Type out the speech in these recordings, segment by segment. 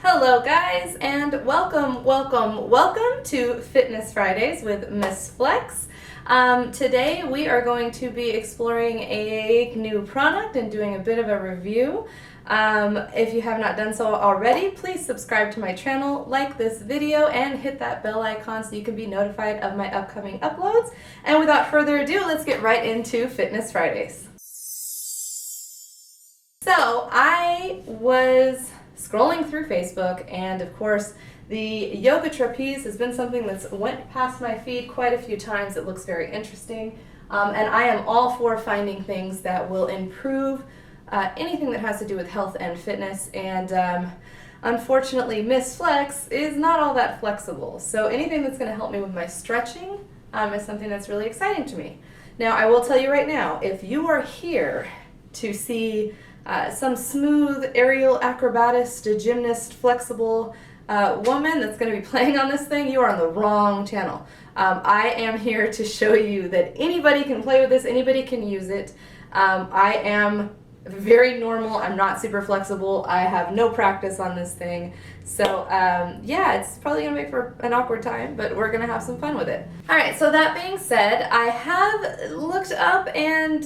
Hello guys, and welcome to Fitness Fridays with Miss Flex. Today we are going to be exploring a new product and doing a bit of a review. If you have not done so already, please subscribe to my channel, like this video, and hit that bell icon so you can be notified of my upcoming uploads. And without further ado, let's get right into Fitness Fridays. So I was scrolling through Facebook, and of course the yoga trapeze has been something that's went past my feed quite a few times. It looks very interesting, and I am all for finding things that will improve anything that has to do with health and fitness, and unfortunately Miss Flex is not all that flexible, so anything that's going to help me with my stretching is something that's really exciting to me. Now I will tell you right now, if you are here to see some smooth aerial acrobatist, gymnast, flexible woman that's going to be playing on this thing, you are on the wrong channel. I am here to show you that anybody can play with this, anybody can use it. I am very normal, I'm not super flexible, I have no practice on this thing, so yeah, it's probably gonna make for an awkward time, but we're gonna have some fun with it. Alright, so that being said, I have looked up and,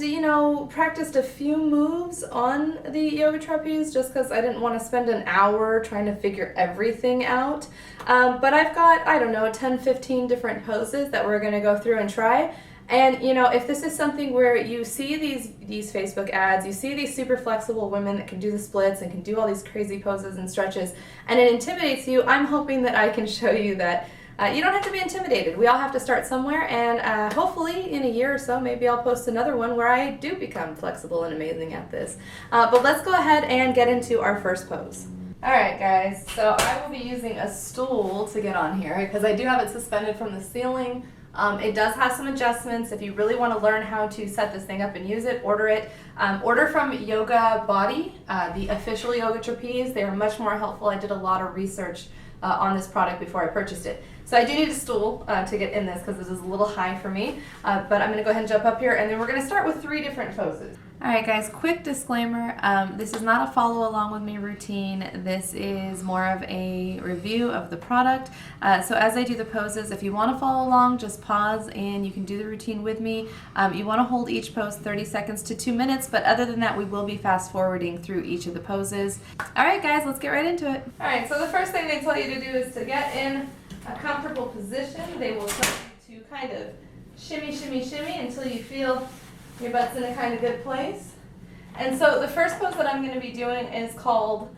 practiced a few moves on the yoga trapeze just because I didn't want to spend an hour trying to figure everything out, but I've got, 10-15 different poses that we're gonna go through and try. And if this is something where you see these Facebook ads, you see these super flexible women that can do the splits and can do all these crazy poses and stretches, and it intimidates you, I'm hoping that I can show you that you don't have to be intimidated. We all have to start somewhere, and hopefully in a year or so, maybe I'll post another one where I do become flexible and amazing at this. But let's go ahead and get into our first pose. Alright guys, so I will be using a stool to get on here because I do have it suspended from the ceiling. It does have some adjustments. If you really want to learn how to set this thing up and use it, order it. Order from Yoga Body, the official yoga trapeze. They are much more helpful. I did a lot of research on this product before I purchased it. So I do need a stool to get in this because this is a little high for me. But I'm going to go ahead and jump up here, and then we're going to start with 3 different poses. Alright guys, quick disclaimer, this is not a follow along with me routine, this is more of a review of the product. So as I do the poses, if you want to follow along, just pause and you can do the routine with me. You want to hold each pose 30 seconds to 2 minutes, but other than that we will be fast forwarding through each of the poses. Alright guys, let's get right into it. Alright, so the first thing they tell you to do is to get in a comfortable position. They will tell you to kind of shimmy, shimmy, shimmy until you feel your butt's in a kind of good place. And so the first pose that I'm going to be doing is called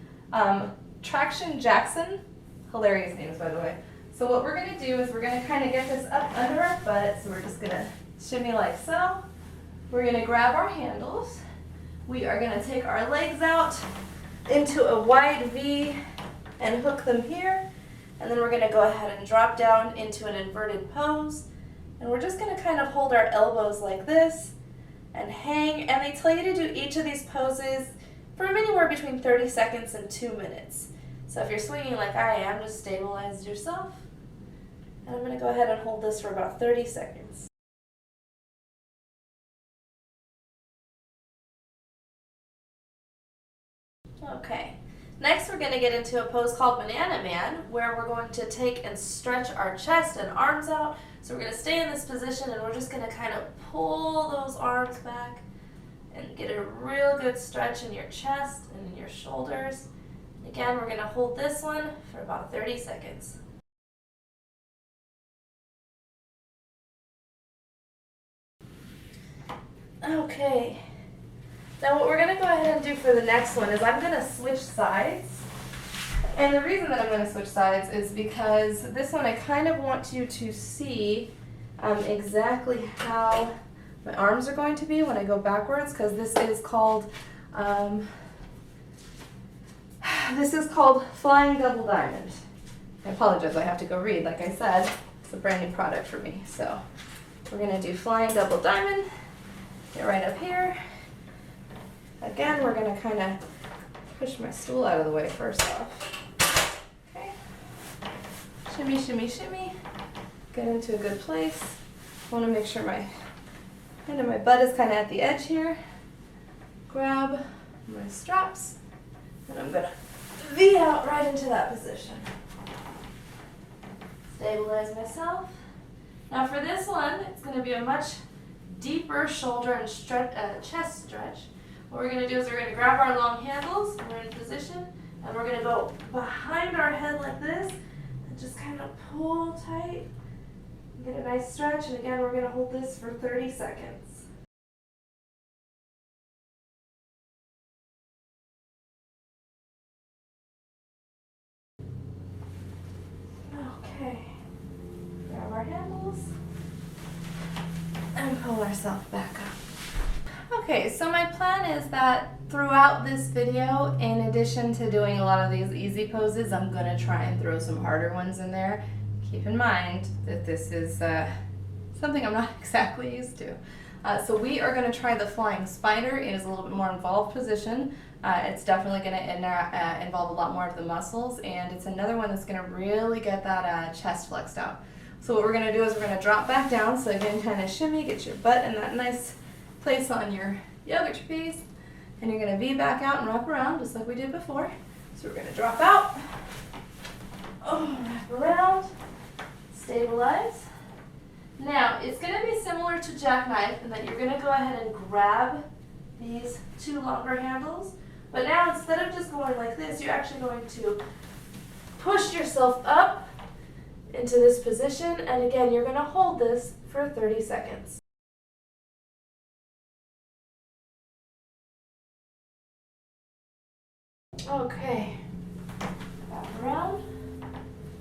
Traction Jackson. Hilarious names, by the way. So what we're going to do is we're going to kind of get this up under our butt. So we're just going to shimmy like so. We're going to grab our handles. We are going to take our legs out into a wide V and hook them here. And then we're going to go ahead and drop down into an inverted pose. And we're just going to kind of hold our elbows like this and hang, and they tell you to do each of these poses from anywhere between 30 seconds and 2 minutes. So if you're swinging like I am, just stabilize yourself. And I'm going to go ahead and hold this for about 30 seconds. Okay, next we're going to get into a pose called Banana Man, where we're going to take and stretch our chest and arms out. So we're going to stay in this position, and we're just going to kind of pull those arms back and get a real good stretch in your chest and in your shoulders. Again, we're going to hold this one for about 30 seconds. Okay, now what we're going to go ahead and do for the next one is I'm going to switch sides. And the reason that I'm going to switch sides is because this one I kind of want you to see exactly how my arms are going to be when I go backwards, because this is called Flying Double Diamond. I apologize, I have to go read. Like I said, it's a brand new product for me. So we're going to do Flying Double Diamond. Get right up here. Again, we're going to kind of push my stool out of the way first off. Okay. Shimmy, shimmy, shimmy. Get into a good place. I want to make sure my butt is kind of at the edge here. Grab my straps, and I'm going to V out right into that position. Stabilize myself. Now for this one, it's going to be a much deeper shoulder and chest stretch. What we're going to do is we're going to grab our long handles, we're in position, and we're going to go behind our head like this, and just kind of pull tight, get a nice stretch, and again we're going to hold this for 30 seconds. Okay, grab our handles, and pull ourselves back up. Okay, so my plan is that throughout this video, in addition to doing a lot of these easy poses, I'm going to try and throw some harder ones in there. Keep in mind that this is something I'm not exactly used to. So we are going to try the flying spider. It is a little bit more involved position. It's definitely going to involve a lot more of the muscles, and it's another one that's going to really get that chest flexed out. So what we're going to do is we're going to drop back down, so again kind of shimmy, get your butt in that nice place on your yoga trapeze, and you're going to V back out and wrap around just like we did before. So we're going to drop out, wrap around, stabilize. Now it's going to be similar to jackknife in that you're going to go ahead and grab these two longer handles, but now instead of just going like this, you're actually going to push yourself up into this position, and again you're going to hold this for 30 seconds. Okay, wrap around,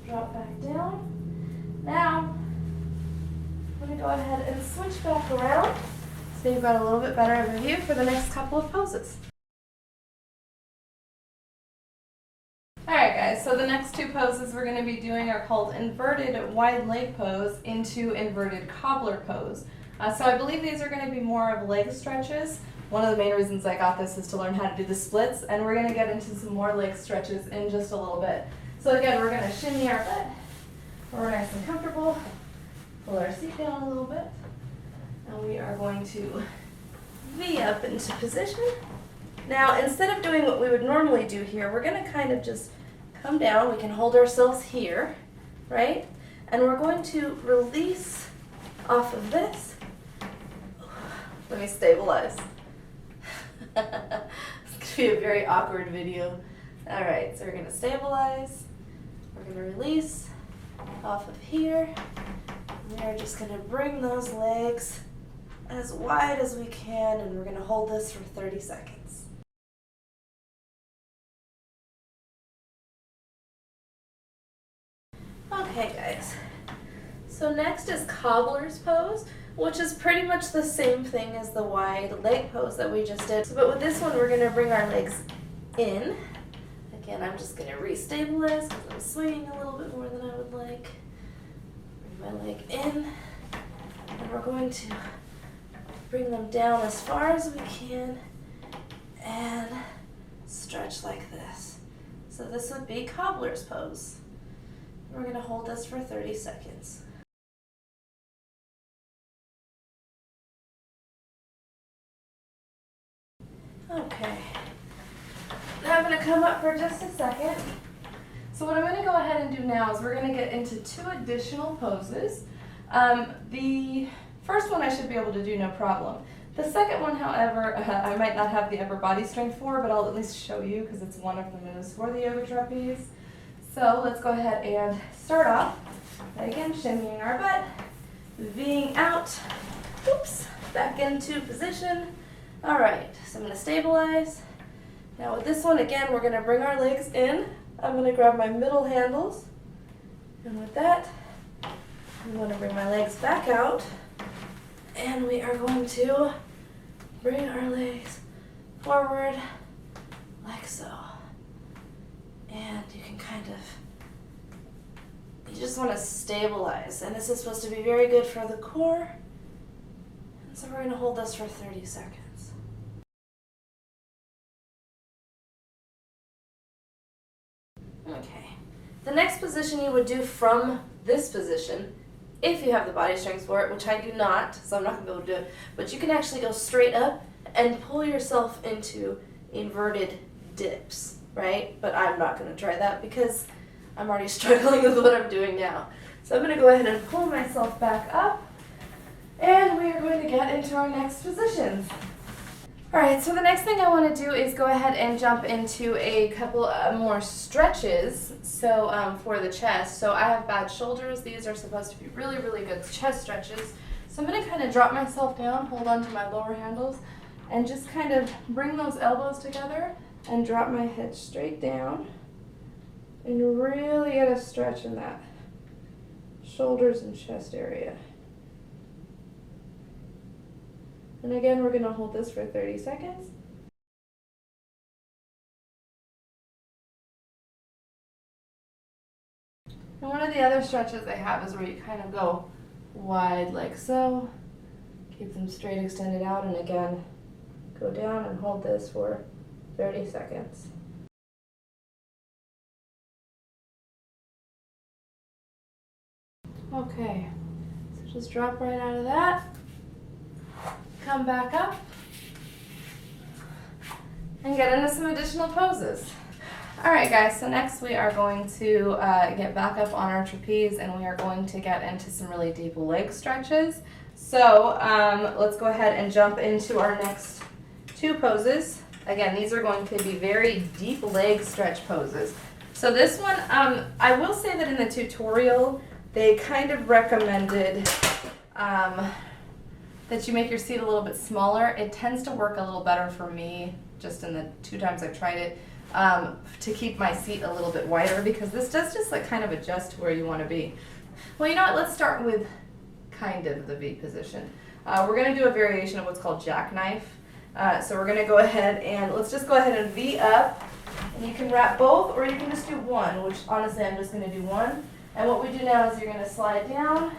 drop back down. Now I'm going to go ahead and switch back around so you've got a little bit better of a view for the next couple of poses. Alright guys, so the next two poses we're going to be doing are called inverted wide leg pose into inverted cobbler pose. So I believe these are going to be more of leg stretches. One of the main reasons I got this is to learn how to do the splits, and we're going to get into some more leg stretches in just a little bit. So again, we're going to shimmy our butt, we're nice and comfortable, pull our seat down a little bit, and we are going to V up into position. Now instead of doing what we would normally do here, we're going to kind of just come down. We can hold ourselves here, right? And we're going to release off of this. Let me stabilize. It's going to be a very awkward video. All right, so we're going to stabilize. We're going to release off of here. And we're just going to bring those legs as wide as we can, and we're going to hold this for 30 seconds. Okay guys, so next is Cobblers Pose, which is pretty much the same thing as the wide leg pose that we just did. But with this one, we're going to bring our legs in. Again, I'm just going to re-stabilize because I'm swinging a little bit more than I would like. Bring my leg in, and we're going to bring them down as far as we can and stretch like this. So this would be Cobbler's Pose. We're going to hold this for 30 seconds. Okay, now I'm going to come up for just a second. So what I'm going to go ahead and do now is we're going to get into two additional poses. The first one I should be able to do no problem. The second one, however, I might not have the upper body strength for, but I'll at least show you because it's one of the moves for the yoga trapeze. So let's go ahead and start off by again shimmying our butt, V'ing out, oops, back into position. All right, so I'm going to stabilize. Now with this one, again, we're going to bring our legs in. I'm going to grab my middle handles, and with that, I'm going to bring my legs back out, and we are going to bring our legs forward like so. And you can kind of, you just want to stabilize, and this is supposed to be very good for the core. And so we're going to hold this for 30 seconds. Okay, the next position you would do from this position, if you have the body strength for it, which I do not, so I'm not going to be able to do it, but you can actually go straight up and pull yourself into inverted dips. right? But I'm not going to try that because I'm already struggling with what I'm doing now. So I'm going to go ahead and pull myself back up, and we are going to get into our next positions. Alright, so the next thing I want to do is go ahead and jump into a couple more stretches for the chest. So I have bad shoulders. These are supposed to be really, really good chest stretches. So I'm going to kind of drop myself down, hold on to my lower handles, and just kind of bring those elbows together and drop my head straight down and really get a stretch in that shoulders and chest area. And again, we're going to hold this for 30 seconds. And one of the other stretches they have is where you kind of go wide like so. Keep them straight extended out, and again, go down and hold this for 30 seconds. Okay, so just drop right out of that. Come back up and get into some additional poses. Alright guys, so next we are going to get back up on our trapeze, and we are going to get into some really deep leg stretches. So let's go ahead and jump into our next two poses. Again, these are going to be very deep leg stretch poses. So this one, I will say that in the tutorial they kind of recommended that you make your seat a little bit smaller. It tends to work a little better for me, just in the 2 times I've tried it, to keep my seat a little bit wider, because this does just like kind of adjust to where you want to be. Well, you know what, let's start with kind of the V position. We're going to do a variation of what's called jackknife. So we're going to go ahead and let's just go ahead and V up, and you can wrap both, or you can just do one, which honestly I'm just going to do one. And what we do now is you're going to slide down,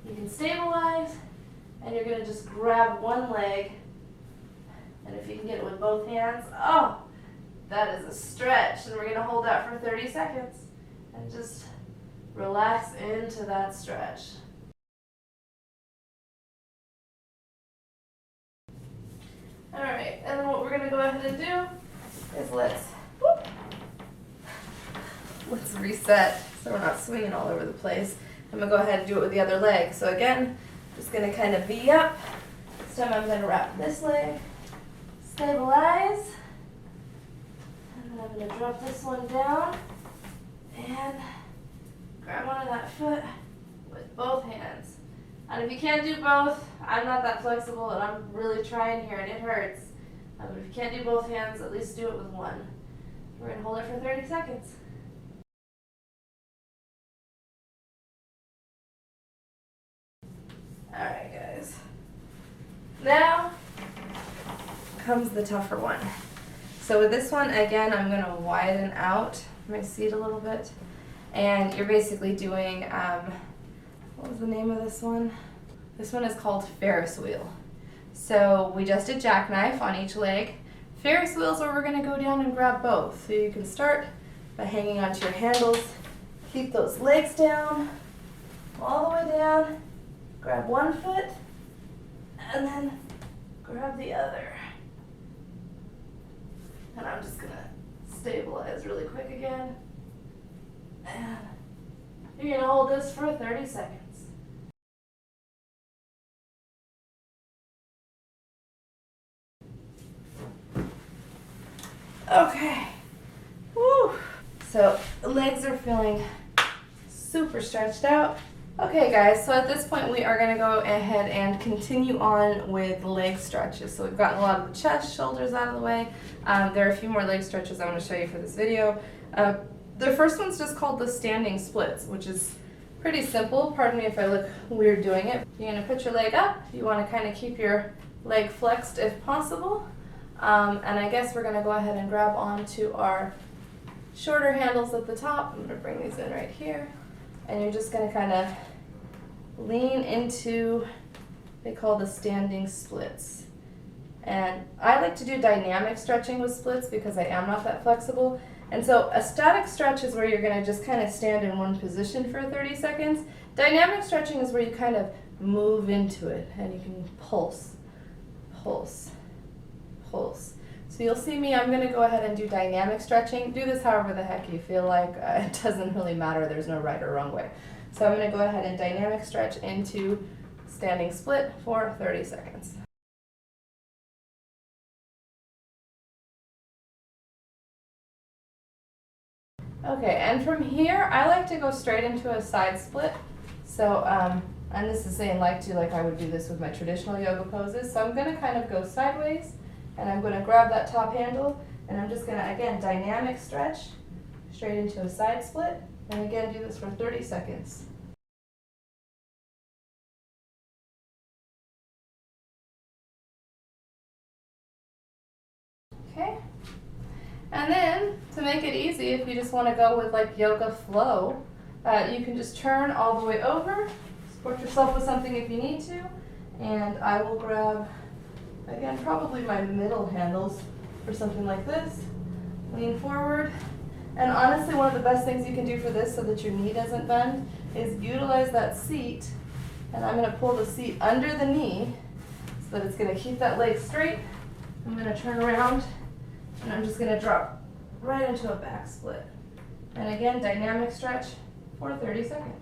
you can stabilize, and you're going to just grab one leg, and if you can get it with both hands, oh, that is a stretch. And we're going to hold that for 30 seconds and just relax into that stretch. Alright, and then what we're going to go ahead and do is let's reset so we're not swinging all over the place. I'm going to go ahead and do it with the other leg. So again, just going to kind of V up. This time I'm going to wrap this leg, stabilize, and then I'm going to drop this one down and grab onto that foot with both hands. And if you can't do both, I'm not that flexible and I'm really trying here and it hurts. But if you can't do both hands, at least do it with one. We're going to hold it for 30 seconds. Alright guys, now comes the tougher one. So with this one, again, I'm going to widen out my seat a little bit, and you're basically doing, what was the name of this one? This one is called Ferris wheel. So we just did jackknife on each leg. Ferris wheels where we're going to go down and grab both. So you can start by hanging onto your handles, keep those legs down, all the way down. Grab one foot, and then grab the other. And I'm just going to stabilize really quick again. And you're going to hold this for 30 seconds. Okay. Woo. So the legs are feeling super stretched out. Okay guys, so at this point we are going to go ahead and continue on with leg stretches. So we've gotten a lot of the chest, shoulders out of the way. There are a few more leg stretches I want to show you for this video. The first one's just called the standing splits, which is pretty simple. Pardon me if I look weird doing it. You're going to put your leg up. You want to kind of keep your leg flexed if possible. And I guess we're going to go ahead and grab onto our shorter handles at the top. I'm going to bring these in right here. And you're just going to kind of lean into, they call the standing splits. And I like to do dynamic stretching with splits because I am not that flexible. And so a static stretch is where you're going to just kind of stand in one position for 30 seconds. Dynamic stretching is where you kind of move into it and you can pulse, pulse, pulse. So you'll see me, I'm going to go ahead and do dynamic stretching. Do this however the heck you feel like. It doesn't really matter. There's no right or wrong way. So I'm going to go ahead and dynamic stretch into standing split for 30 seconds. Okay, and from here, I like to go straight into a side split. So, and this is saying like I would do this with my traditional yoga poses. So I'm going to kind of go sideways, and I'm going to grab that top handle, and I'm just going to, again, dynamic stretch straight into a side split, and again, do this for 30 seconds. Okay, and then to make it easy, if you just want to go with like yoga flow, you can just turn all the way over, support yourself with something if you need to, and I will grab, again, probably my middle handles for something like this, lean forward, and honestly one of the best things you can do for this so that your knee doesn't bend is utilize that seat, and I'm going to pull the seat under the knee so that it's going to keep that leg straight. I'm going to turn around, and I'm just going to drop right into a back split. And again, dynamic stretch for 30 seconds.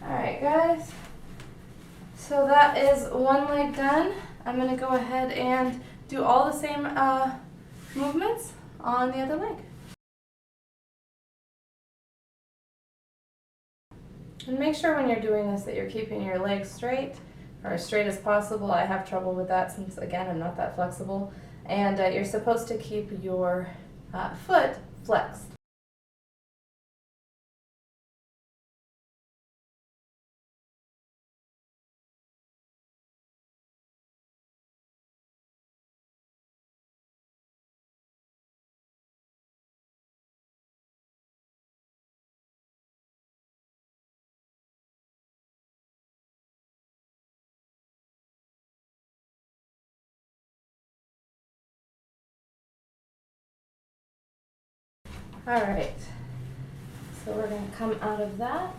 Alright guys, so that is one leg done. I'm going to go ahead and do all the same movements on the other leg. And make sure when you're doing this that you're keeping your legs straight, or as straight as possible. I have trouble with that since, again, I'm not that flexible. And you're supposed to keep your foot flexed. Alright, so we're going to come out of that.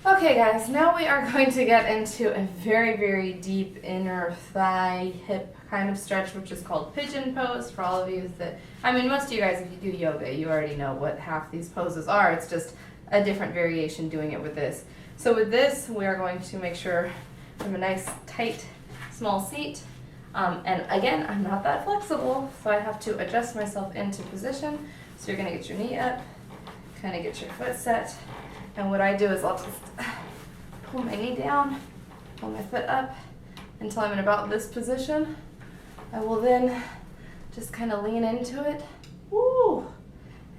Okay guys, now we are going to get into a very, very deep inner thigh, hip kind of stretch, which is called pigeon pose. For all of you that, I mean, most of you guys, if you do yoga, you already know what half these poses are. It's just a different variation doing it with this. So with this, we are going to make sure we have a nice, tight, small seat. And again, I'm not that flexible, so I have to adjust myself into position. So you're going to get your knee up, kind of get your foot set. And what I do is I'll just pull my knee down, pull my foot up until I'm in about this position. I will then just kind of lean into it. Woo!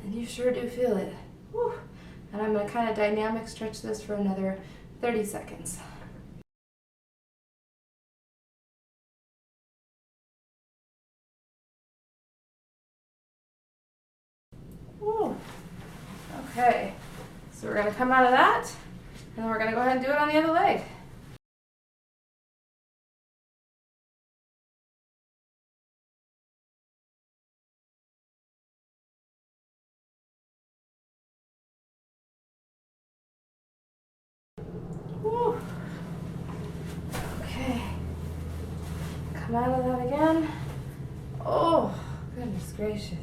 And you sure do feel it. Woo! And I'm going to kind of dynamic stretch this for another 30 seconds. Woo! Okay. So we're going to come out of that, and we're going to go ahead and do it on the other leg. Woo. Okay. Come out of that again. Oh, goodness gracious.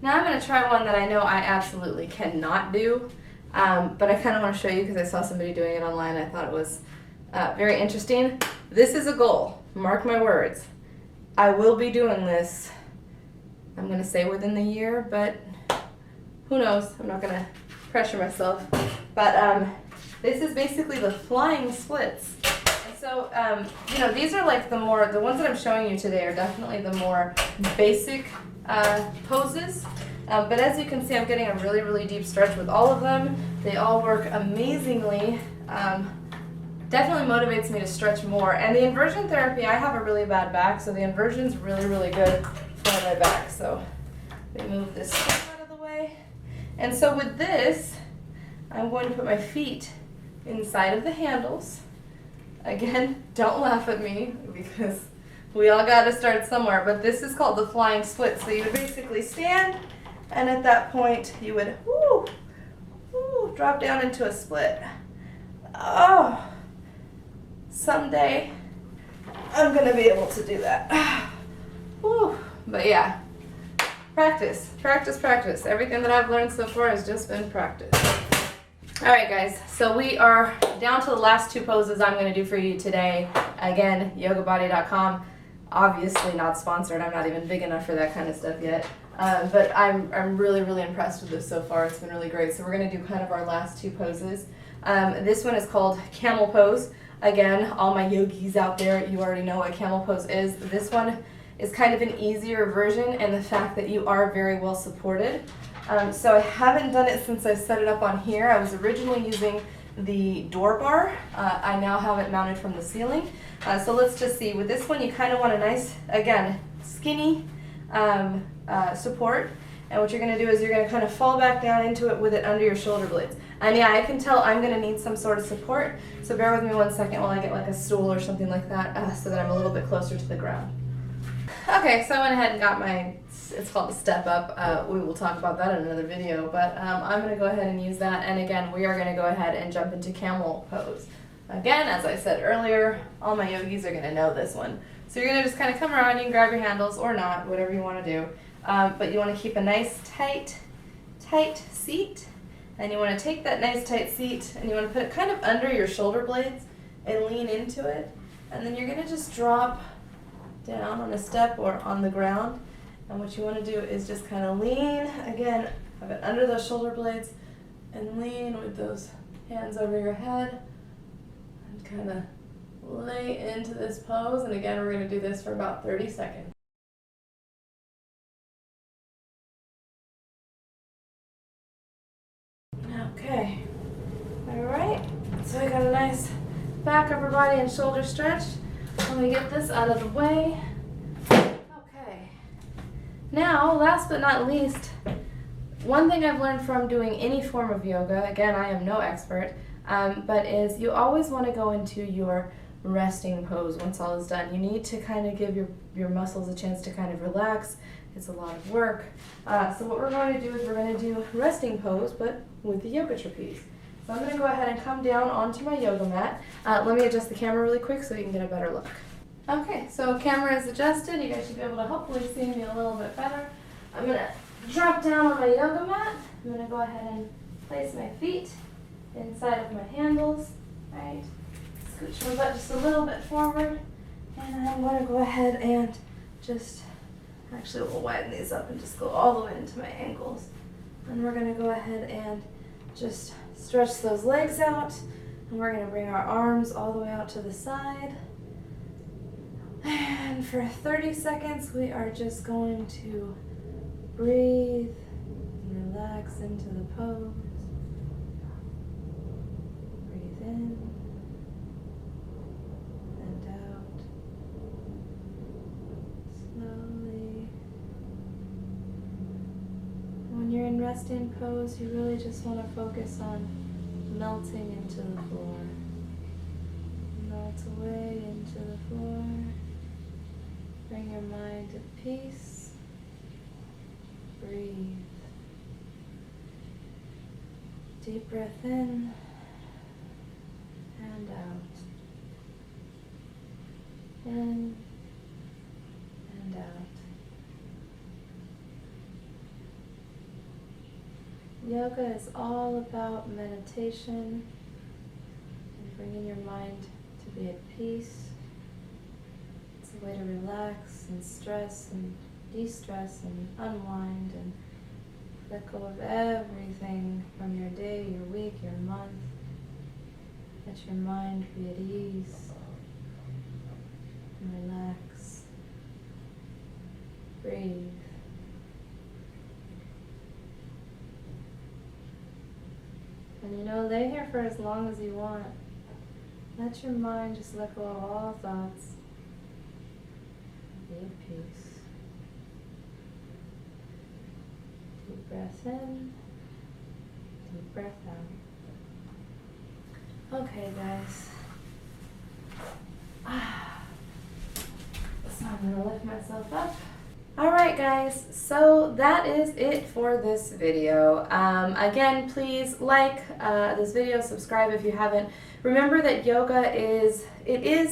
Now I'm going to try one that I know I absolutely cannot do, but I kind of want to show you because I saw somebody doing it online. I thought it was very interesting. This is a goal. Mark my words. I will be doing this, I'm going to say within the year, but who knows? I'm not going to pressure myself. But this is basically the flying splits. And so, you know, these are like the ones that I'm showing you today are definitely the more basic poses, but as you can see, I'm getting a really, really deep stretch with all of them. They all work amazingly. Definitely motivates me to stretch more. And the inversion therapy, I have a really bad back, so the inversion's really, really good for my back. So we move this out of the way. And so with this, I'm going to put my feet inside of the handles. Again, don't laugh at me because we all got to start somewhere, but this is called the flying split. So you would basically stand, And at that point, you would drop down into a split. Oh, someday I'm gonna be able to do that. Woo. But yeah, practice, practice, practice. Everything that I've learned so far has just been practice. All right, guys, so we are down to the last 2 poses I'm gonna do for you today. Again, yogabody.com. Obviously not sponsored. I'm not even big enough for that kind of stuff yet. But I'm really, really impressed with this so far. It's been really great. So we're going to do kind of our last 2 poses. This one is called Camel Pose. Again, all my yogis out there, you already know what Camel Pose is. This one is kind of an easier version, and the fact that you are very well supported. So I haven't done it since I set it up on here. I was originally using the door bar. I now have it mounted from the ceiling. So let's just see. With this one, you kind of want a nice, again, skinny support. And what you're going to do is you're going to kind of fall back down into it with it under your shoulder blades. And yeah, I can tell I'm going to need some sort of support. So bear with me 1 second while I get like a stool or something like that so that I'm a little bit closer to the ground. Okay, so I went ahead and got my, it's called the step up. We will talk about that in another video, but I'm going to go ahead and use that. And again, we are going to go ahead and jump into Camel Pose. Again, as I said earlier, all my yogis are going to know this one. So you're going to just kind of come around, you can grab your handles or not, whatever you want to do. But you want to keep a nice tight seat. And you want to take that nice tight seat and you want to put it kind of under your shoulder blades and lean into it. And then you're going to just drop down on a step or on the ground. And what you want to do is just kind of lean, again, have it under those shoulder blades and lean with those hands over your head and kind of lay into this pose. And again, we're going to do this for about 30 seconds. Okay, all right, so I got a nice back, upper body, and shoulder stretch. Let me get this out of the way. Okay, now, last but not least, one thing I've learned from doing any form of yoga, again, I am no expert, but is you always want to go into your resting pose once all is done. You need to kind of give your muscles a chance to kind of relax. It's a lot of work. So what we're going to do is we're going to do resting pose, but with the yoga trapeze. So I'm going to go ahead and come down onto my yoga mat. Let me adjust the camera really quick so you can get a better look. Okay, so camera is adjusted. You guys should be able to hopefully see me a little bit better. I'm going to drop down on my yoga mat. I'm going to go ahead and place my feet inside of my handles. Right. Scooch my butt just a little bit forward. And I'm going to go ahead and just, actually we'll widen these up and just go all the way into my ankles. And we're going to go ahead and just stretch those legs out. And we're going to bring our arms all the way out to the side. And for 30 seconds, we are just going to breathe and relax into the pose. Breathe in and out. Slowly. When you're in resting pose, you really just want to focus on melting into the floor. Melt away into the floor. Bring your mind to peace. Breathe. Deep breath in and out. In and out. Yoga is all about meditation and bringing your mind to be at peace. It's a way to relax and stress and de-stress and unwind and let go of everything from your day, your week, your month. Let your mind be at ease and relax. Breathe. And lay here for as long as you want. Let your mind just let go of all thoughts. Be at peace. Deep breath in, deep breath out. Okay, guys. So I'm going to lift myself up. Alright guys, so that is it for this video. Again, please like this video, subscribe if you haven't. Remember that yoga is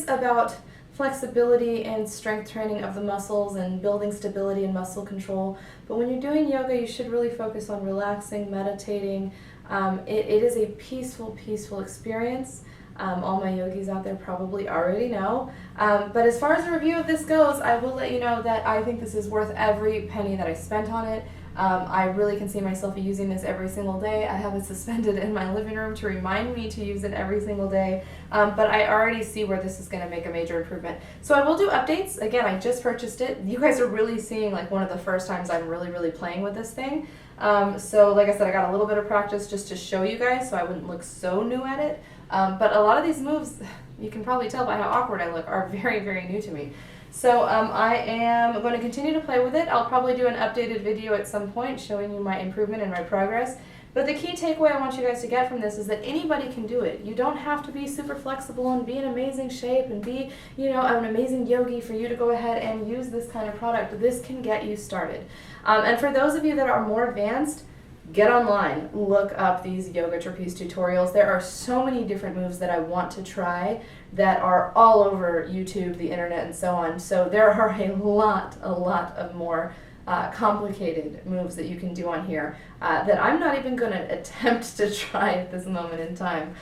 about flexibility and strength training of the muscles and building stability and muscle control. But when you're doing yoga, you should really focus on relaxing, meditating. It is a peaceful experience. All my yogis out there probably already know. But as far as the review of this goes, I will let you know that I think this is worth every penny that I spent on it. I really can see myself using this every single day. I have it suspended in my living room to remind me to use it every single day. But I already see where this is going to make a major improvement. So I will do updates. Again, I just purchased it. You guys are really seeing like one of the first times I'm really playing with this thing. So like I said, I got a little bit of practice just to show you guys so I wouldn't look so new at it. But a lot of these moves, you can probably tell by how awkward I look, are very new to me. So I am going to continue to play with it. I'll probably do an updated video at some point showing you my improvement and my progress. But the key takeaway I want you guys to get from this is that anybody can do it. You don't have to be super flexible and be in amazing shape and be, you know, an amazing yogi for you to go ahead and use this kind of product. This can get you started. And for those of you that are more advanced, get online, look up these yoga trapeze tutorials. There are so many different moves that I want to try that are all over YouTube, the internet, and so on. So there are a lot of more complicated moves that you can do on here that I'm not even going to attempt to try at this moment in time.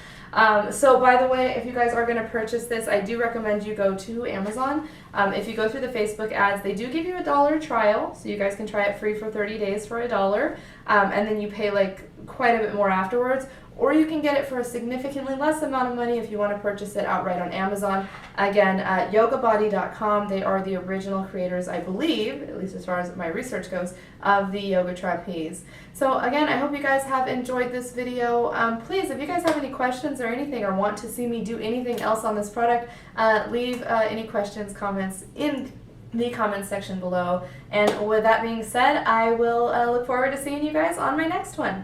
So by the way, if you guys are going to purchase this, I do recommend you go to Amazon. If you go through the Facebook ads, they do give you a $1 trial, so you guys can try it free for 30 days for $1, and then you pay like quite a bit more afterwards. Or you can get it for a significantly less amount of money if you want to purchase it outright on Amazon. Again, yogabody.com, they are the original creators, I believe, at least as far as my research goes, of the yoga trapeze. So again, I hope you guys have enjoyed this video. Please, if you guys have any questions or anything, or want to see me do anything else on this product, leave any questions, comments in the comments section below. And with that being said, I will look forward to seeing you guys on my next one.